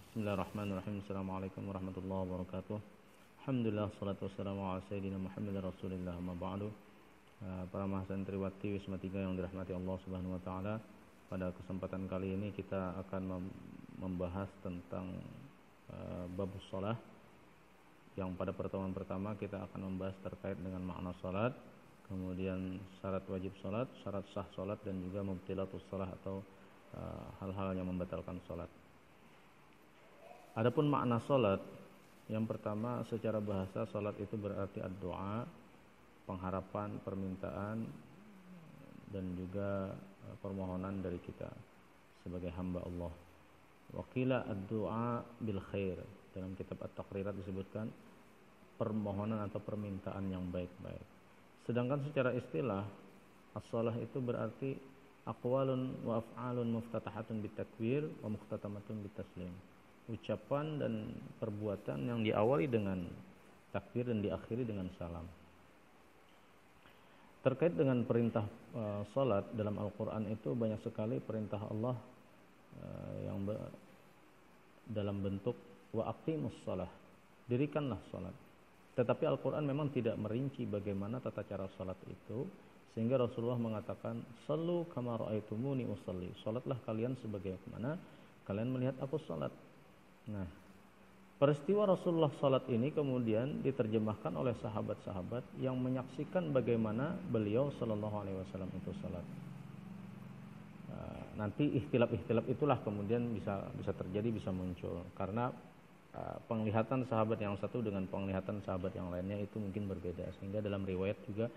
Bismillahirrahmanirrahim. Assalamualaikum warahmatullahi wabarakatuh. Alhamdulillah, salatu wassalamu ala sayyidina Muhammad rasulillah, amma ba'du. Para mahasiswa Wisma 3 yang dirahmati Allah Subhanahu wa taala, pada kesempatan kali ini kita akan membahas tentang babus shalah, yang pada pertemuan pertama kita akan membahas terkait dengan makna salat, kemudian syarat wajib salat, syarat sah salat, dan juga mubtilatus shalah atau hal-hal yang membatalkan salat. Adapun makna salat, yang pertama secara bahasa salat itu berarti ad-doa, pengharapan, permintaan, dan juga permohonan dari kita sebagai hamba Allah. Waqila ad-doa bil khair, dalam kitab At-Taqrirat disebutkan permohonan atau permintaan yang baik-baik. Sedangkan secara istilah as-shalah itu berarti aqwalun wa af'alun muftatahatun bitakbir wa mukhtatamatun bitaslim, ucapan dan perbuatan yang diawali dengan takbir dan diakhiri dengan salam. Terkait dengan perintah salat dalam Al-Quran itu banyak sekali perintah Allah yang dalam bentuk wa aqimus shalah, dirikanlah salat. Tetapi Al-Quran memang tidak merinci bagaimana tata cara salat itu, sehingga Rasulullah mengatakan sallu kama ra'aitumuni usalli, salatlah kalian sebagaimana kalian melihat aku salat. Nah, peristiwa Rasulullah salat ini kemudian diterjemahkan oleh sahabat-sahabat yang menyaksikan bagaimana beliau sallallahu alaihi wasallam itu salat. Nanti ikhtilaf itulah kemudian bisa terjadi, bisa muncul karena penglihatan sahabat yang satu dengan penglihatan sahabat yang lainnya itu mungkin berbeda, sehingga dalam riwayat juga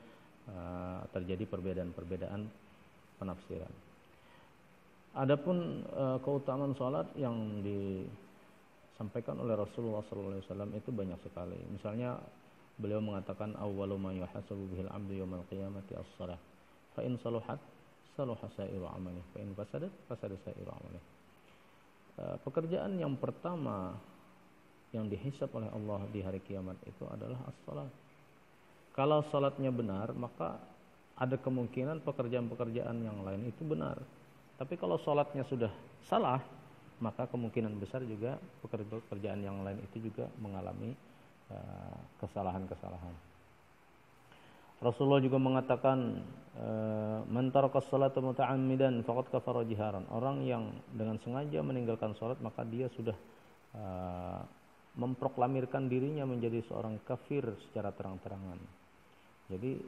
terjadi perbedaan penafsiran. Adapun keutamaan salat yang disampaikan oleh Rasulullah SAW itu banyak sekali. Misalnya beliau mengatakan awwalu ma yuhasabu bihil 'abdu yaumil qiyamati as-shalah. Fa in saluhat saluha sa'iru 'amalihi, fa in fasadat fasada sa'iru 'amalihi. Pekerjaan yang pertama yang dihisab oleh Allah di hari kiamat itu adalah as-shalah. Kalau salatnya benar, maka ada kemungkinan pekerjaan-pekerjaan yang lain itu benar. Tapi kalau salatnya sudah salah, maka kemungkinan besar juga pekerjaan yang lain itu juga mengalami kesalahan-kesalahan. Rasulullah juga mengatakan man tarakas salata muta'ammidan faqad kafara jiharan. Orang yang dengan sengaja meninggalkan salat, maka dia sudah memproklamirkan dirinya menjadi seorang kafir secara terang-terangan. Jadi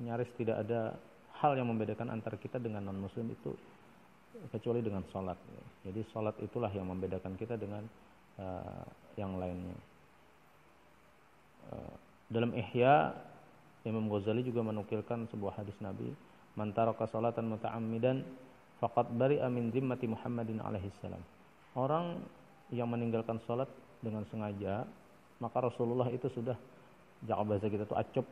nyaris tidak ada hal yang membedakan antara kita dengan non-muslim itu kecuali dengan salat. Jadi salat itulah yang membedakan kita dengan yang lainnya. Dalam Ihya, Imam Ghazali juga menukilkan sebuah hadis Nabi, man taraka salatan muta'ammidan faqad bari'a min zimmati Muhammadin alaihi salam. Orang yang meninggalkan salat dengan sengaja, maka Rasulullah itu sudah, jangan bahasa kita tuh acep,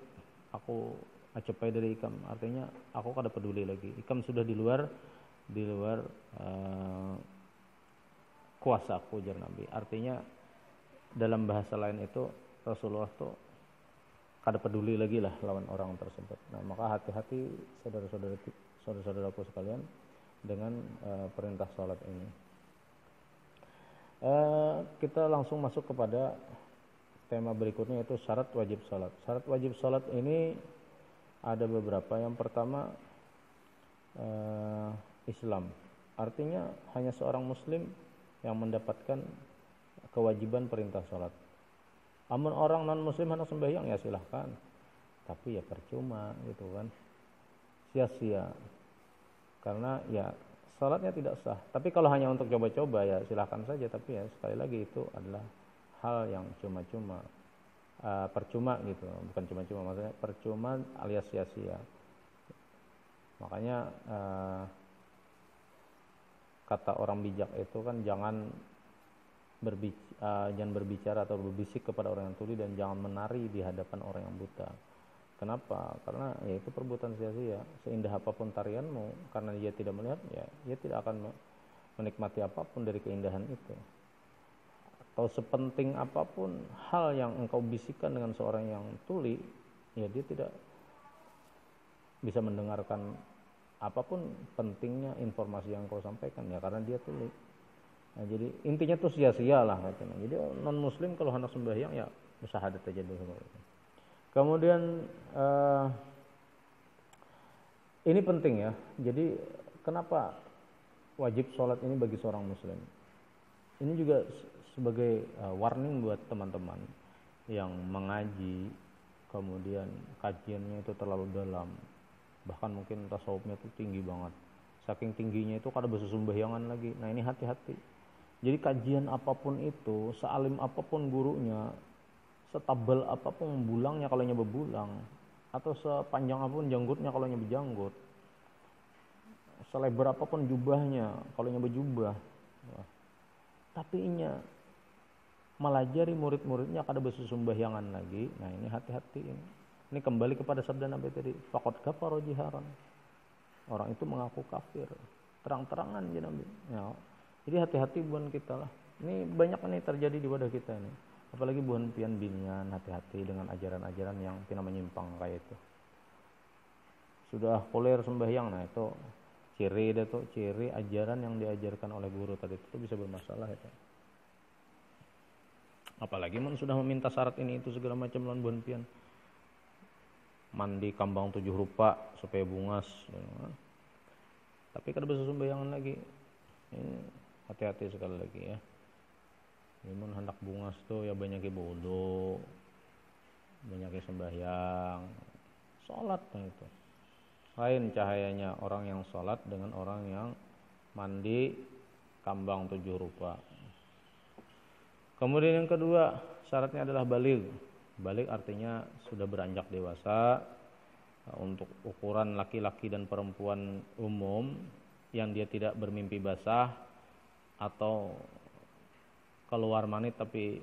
aku acepai dari ikam, artinya aku kada peduli lagi, ikam sudah di luar kuasa aku, ujar Nabi. Artinya dalam bahasa lain itu Rasulullah tuh kada peduli lagi lah lawan orang tersebut. Nah, maka hati-hati saudara-saudaraku sekalian dengan perintah salat ini. Kita langsung masuk kepada tema berikutnya, yaitu syarat wajib salat. Syarat wajib salat ini ada beberapa. Yang pertama Islam, artinya hanya seorang muslim yang mendapatkan kewajiban perintah salat. Amun orang non muslim hendak sembahyang ya silahkan, tapi ya percuma gitu kan, sia-sia, karena ya salatnya tidak sah. Tapi kalau hanya untuk coba-coba ya silahkan saja, tapi ya sekali lagi itu adalah hal yang cuma-cuma, percuma gitu, bukan cuma-cuma, maksudnya percuma alias sia-sia. Makanya kata orang bijak itu kan jangan berbicara atau berbisik kepada orang yang tuli, dan jangan menari di hadapan orang yang buta. Kenapa? Karena ya itu perbuatan sia-sia. Seindah apapun tarianmu, karena dia tidak melihat, ya dia tidak akan menikmati apapun dari keindahan itu. Atau sepenting apapun hal yang engkau bisikkan dengan seorang yang tuli, ya dia tidak bisa mendengarkan apapun pentingnya informasi yang kau sampaikan, ya karena dia tuli. Nah, jadi intinya tuh sia-sia lah katanya. Jadi non muslim kalau hendak sembahyang ya syahadat aja dulu. Kemudian ini penting ya. Jadi kenapa wajib sholat ini bagi seorang muslim? Ini juga sebagai warning buat teman-teman yang mengaji, kemudian kajiannya itu terlalu dalam, bahkan mungkin tasawufnya itu tinggi banget. Saking tingginya itu kada bisa sembahyangan lagi. Nah ini hati-hati. Jadi kajian apapun itu, sealim apapun gurunya, setebal apapun bulangnya kalau nya bebulang, atau sepanjang apapun janggutnya kalau nya berjanggut, selebar apapun jubahnya kalau nya berjubah, tapi inya melajari murid-muridnya kada bisa sembahyangan lagi. Nah ini hati-hati. Ini kembali kepada sabda Nabi tadi, faqad kafara jiharan. Orang itu mengaku kafir terang-terangan ya Nabi. Ya. Jadi hati-hati buan kita lah. Ini banyak nih terjadi di wadah kita ini. Apalagi buan pian binian, hati-hati dengan ajaran-ajaran yang tina menyimpang kayak itu. Sudah kuliah sembahyang, nah itu ciri ajaran yang diajarkan oleh guru tadi itu bisa bermasalah itu. Apalagi man sudah meminta syarat ini itu segala macam lan buan pian. Mandi kambang 7 rupa supaya bungas. Ya. Tapi kada bisa sembahyangan lagi. Ini hati-hati sekali lagi ya. Mun hendak bungas tuh ya banyak bodo, banyak sembahyang, sholat itu. Lain cahayanya orang yang sholat dengan orang yang mandi kambang 7 rupa. Kemudian yang kedua syaratnya adalah baligh. Baligh artinya sudah beranjak dewasa. Untuk ukuran laki-laki dan perempuan umum yang dia tidak bermimpi basah atau keluar manit tapi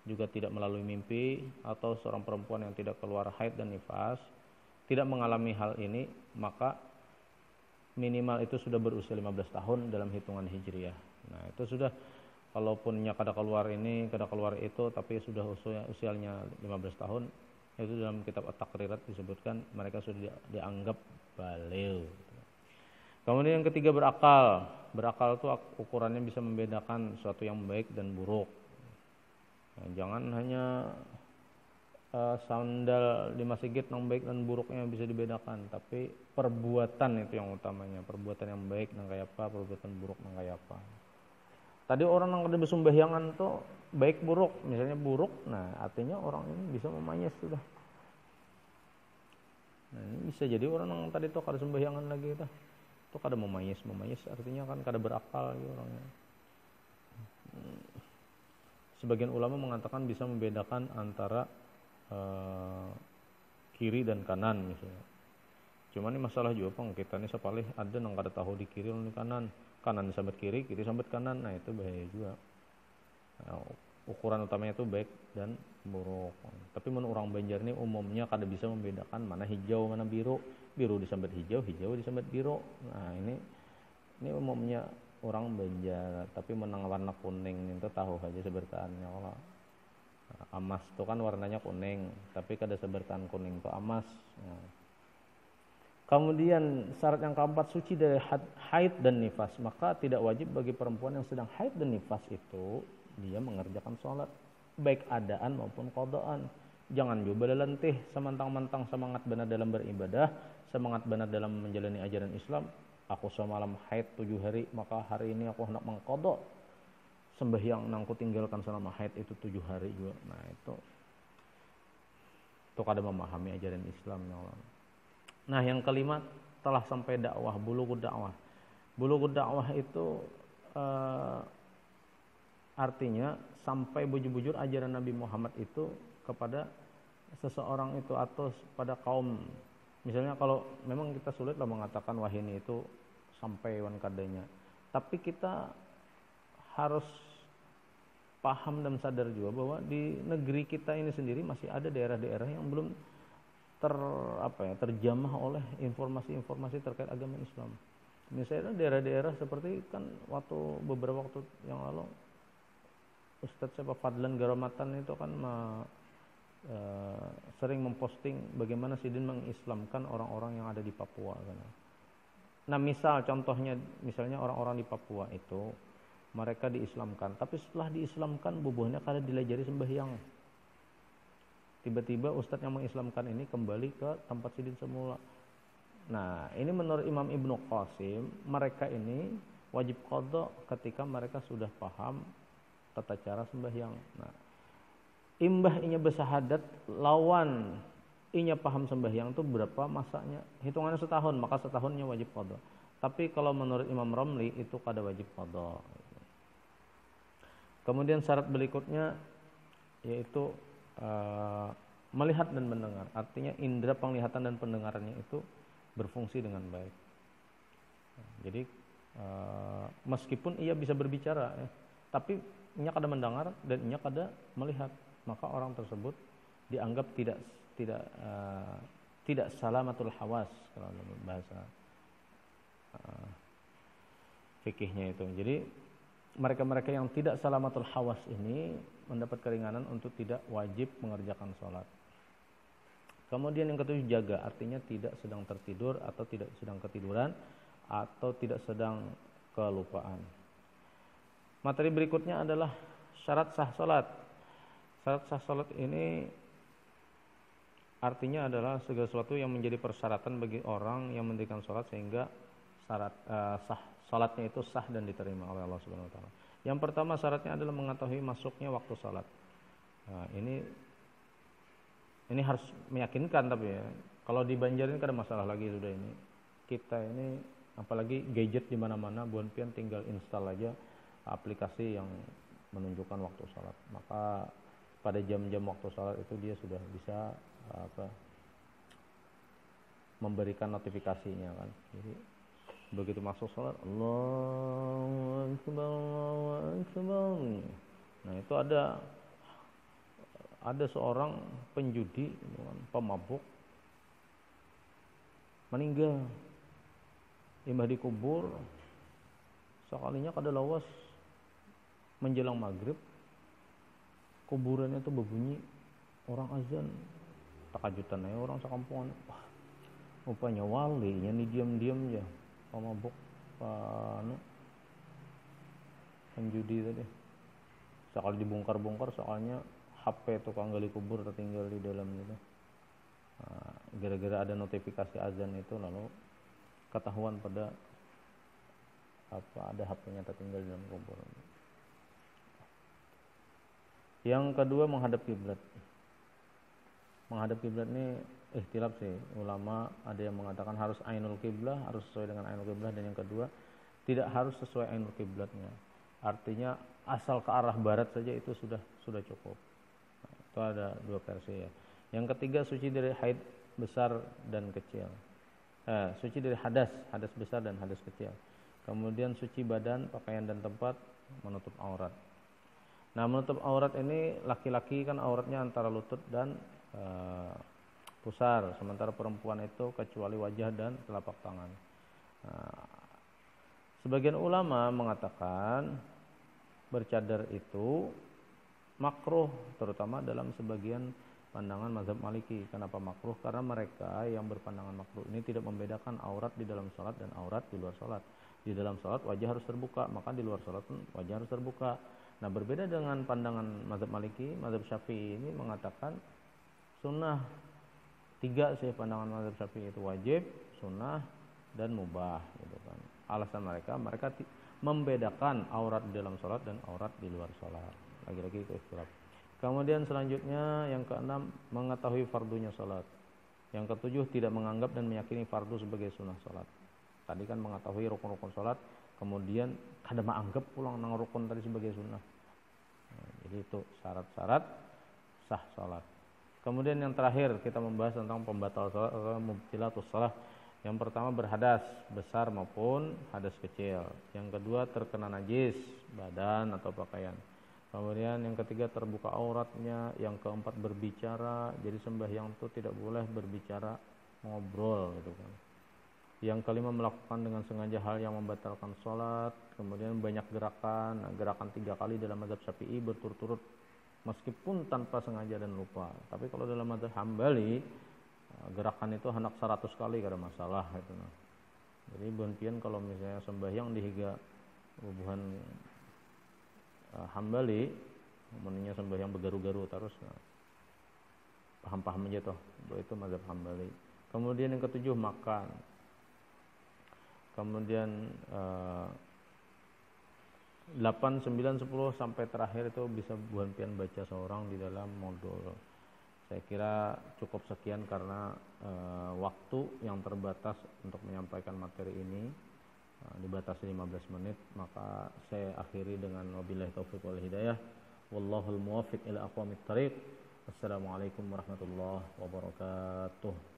juga tidak melalui mimpi, atau seorang perempuan yang tidak keluar haid dan nifas, tidak mengalami hal ini, maka minimal itu sudah berusia 15 tahun dalam hitungan hijriah. Nah itu sudah, kalaupunnya kada keluar ini, kada keluar itu, tapi sudah usianya 15 tahun, itu dalam kitab At-Taqrirat disebutkan mereka sudah dianggap baligh. Kemudian yang ketiga berakal. Berakal itu ukurannya bisa membedakan sesuatu yang baik dan buruk. Nah, jangan hanya sandal di masjid yang baik dan buruknya bisa dibedakan, tapi perbuatan itu yang utamanya. Perbuatan yang baik nang kayak apa, perbuatan buruk nang kayak apa. Tadi orang yang ada bersembahyangan tuh baik buruk, misalnya buruk, nah artinya orang ini bisa memayas sudah. Nah, ini bisa jadi orang yang tadi tuh kada sembahyangan lagi itu kada memayas artinya kan kada berakal gitu orangnya. Sebagian ulama mengatakan bisa membedakan antara kiri dan kanan misalnya. Cuman ini masalah juga pang kita ini sepalih ada nang kada tahu di kiri dan di kanan sambat kiri sambat kanan, nah itu bahaya juga. Nah, ukuran utamanya itu baik dan buruk. Tapi menurut orang Banjar ini umumnya kada bisa membedakan mana hijau mana biru disambat hijau disambat biru. Nah ini umumnya orang Banjar, tapi menang warna kuning itu tahu aja sebertaannya. Kalau emas itu kan warnanya kuning, tapi kada sebertaan kuning itu emas. Nah. Kemudian syarat yang keempat, suci dari haid dan nifas. Maka tidak wajib bagi perempuan yang sedang haid dan nifas itu dia mengerjakan sholat, baik adaan maupun qadaan. Jangan juga lelentih, semantang-mantang semangat benar dalam beribadah, semangat benar dalam menjalani ajaran Islam. Aku semalam haid 7 hari, maka hari ini aku hendak mengqadha sembahyang nangku tinggalkan selama haid itu 7 hari juga. Nah itu kada memahami ajaran Islam ya Allah. Nah yang kelima, telah sampai dakwah, bulughud dakwah. Bulughud dakwah itu artinya sampai bujur-bujur ajaran Nabi Muhammad itu kepada seseorang itu atau pada kaum. Misalnya kalau memang kita sulit lah mengatakan wah ini itu sampai wan kadanya, tapi kita harus paham dan sadar juga bahwa di negeri kita ini sendiri masih ada daerah-daerah yang belum terjamah oleh informasi-informasi terkait agama Islam. Misalnya daerah-daerah seperti kan beberapa waktu yang lalu Ustadz Fadlan Garamatan itu kan sering memposting bagaimana Sidin mengislamkan orang-orang yang ada di Papua. Nah misalnya orang-orang di Papua itu mereka diislamkan, tapi setelah diislamkan bubuhnya kada dilajari sembahyang. Tiba-tiba ustadz yang mengislamkan ini kembali ke tempat sidin semula. Nah, ini menurut Imam Ibnu Qasim, mereka ini wajib qadha ketika mereka sudah paham tata cara sembahyang. Nah, imbah inya bersahadat lawan inya paham sembahyang itu berapa masanya? Hitungannya setahun, maka setahunnya wajib qadha. Tapi kalau menurut Imam Romli itu kada wajib qadha. Kemudian syarat berikutnya yaitu melihat dan mendengar. Artinya indera penglihatan dan pendengarannya itu berfungsi dengan baik. Jadi meskipun ia bisa berbicara, tapi ia kada mendengar dan ia kada melihat, maka orang tersebut dianggap tidak salamatul hawas kalau dalam bahasa fikihnya itu. Jadi mereka-mereka yang tidak salamatul hawas ini mendapat keringanan untuk tidak wajib mengerjakan sholat. Kemudian yang ketujuh jaga, artinya tidak sedang tertidur atau tidak sedang ketiduran atau tidak sedang kelupaan. Materi berikutnya adalah syarat sah sholat. Syarat sah sholat ini artinya adalah segala sesuatu yang menjadi persyaratan bagi orang yang mendirikan sholat sehingga syarat sah sholatnya itu sah dan diterima oleh Allah Subhanahu Wa Taala. Yang pertama syaratnya adalah mengetahui masuknya waktu sholat. Nah, ini harus meyakinkan, tapi ya kalau dibanjarin kan ada masalah lagi sudah ini. Kita ini apalagi gadget di mana-mana, buan pian tinggal install aja aplikasi yang menunjukkan waktu sholat. Maka pada jam-jam waktu sholat itu dia sudah bisa memberikan notifikasinya kan. Jadi begitu masuk sholat, Allahu Akbar, Allahu Akbar. Nah itu ada seorang penjudi, pemabuk, meninggal. Imbah dikubur, sekalinya kada lawas menjelang maghrib, kuburannya itu berbunyi orang azan. Takajutan aja orang sekampungan. Wah, rupanya wali, ini diam-diam aja. Pemabuk, penjudi tadi. Sekali dibongkar-bongkar, soalnya HP tukang gali kubur tertinggal di dalam itu. Nah, gara-gara ada notifikasi azan itu, lalu ketahuan pada ada HP-nya tertinggal di dalam kubur. Yang kedua menghadap kiblat. Menghadap kiblat ini ikhtilaf sih ulama, ada yang mengatakan harus ainul kiblah, harus sesuai dengan ainul kiblah, dan yang kedua tidak harus sesuai ainul kiblatnya. Artinya asal ke arah barat saja itu sudah cukup. Nah, itu ada dua versi ya. Yang ketiga suci dari haid besar dan kecil. Suci dari hadas besar dan hadas kecil. Kemudian suci badan, pakaian dan tempat, menutup aurat. Nah, menutup aurat ini laki-laki kan auratnya antara lutut dan pusar, sementara perempuan itu kecuali wajah dan telapak tangan. Nah, sebagian ulama mengatakan bercadar itu makruh, terutama dalam sebagian pandangan mazhab Maliki. Kenapa makruh? Karena mereka yang berpandangan makruh ini tidak membedakan aurat di dalam sholat dan aurat di luar sholat. Di dalam sholat wajah harus terbuka, maka di luar sholat pun wajah harus terbuka. Nah, berbeda dengan pandangan mazhab Maliki, mazhab Syafi'i ini mengatakan sunnah. Tiga sih pandangan mazhab Syafi'i itu, wajib, sunnah, dan mubah gitu kan. Alasan mereka membedakan aurat di dalam sholat dan aurat di luar sholat. Lagi-lagi itu ikhtilaf. Kemudian selanjutnya yang keenam mengetahui fardunya sholat. Yang ketujuh tidak menganggap dan meyakini fardu sebagai sunnah sholat. Tadi kan mengetahui rukun-rukun sholat, kemudian kada menganggap pulang nang rukun tadi sebagai sunnah. Nah, jadi itu syarat-syarat sah sholat. Kemudian yang terakhir kita membahas tentang pembatal sholat atau mubtilatus sholat. Yang pertama berhadas besar maupun hadas kecil. Yang kedua terkena najis badan atau pakaian. Kemudian yang ketiga terbuka auratnya. Yang keempat berbicara. Jadi sembahyang itu tidak boleh berbicara ngobrol gitu kan. Yang kelima melakukan dengan sengaja hal yang membatalkan sholat. Kemudian banyak gerakan. Gerakan 3 kali dalam mazhab Syafi'i berturut-turut meskipun tanpa sengaja dan lupa. Tapi kalau dalam mazhab Hambali gerakan itu hendak 100 kali kada masalah gitu. Jadi bonpian kalau misalnya sembahyang dihiga bubuhan Hambali, menunya sembahyang bergaru-garu terus. Nah, paham-paham aja toh, itu mazhab Hambali. Kemudian yang ketujuh makan. Kemudian 8, 9, 10 sampai terakhir itu bisa buan pian baca seorang di dalam modul. Saya kira cukup sekian karena waktu yang terbatas untuk menyampaikan materi ini dibatasi 15 menit, maka saya akhiri dengan wabillahi taufiq wal hidayah. Wallahul muwaffiq ila aqwamit thariq. Assalamualaikum warahmatullahi wabarakatuh.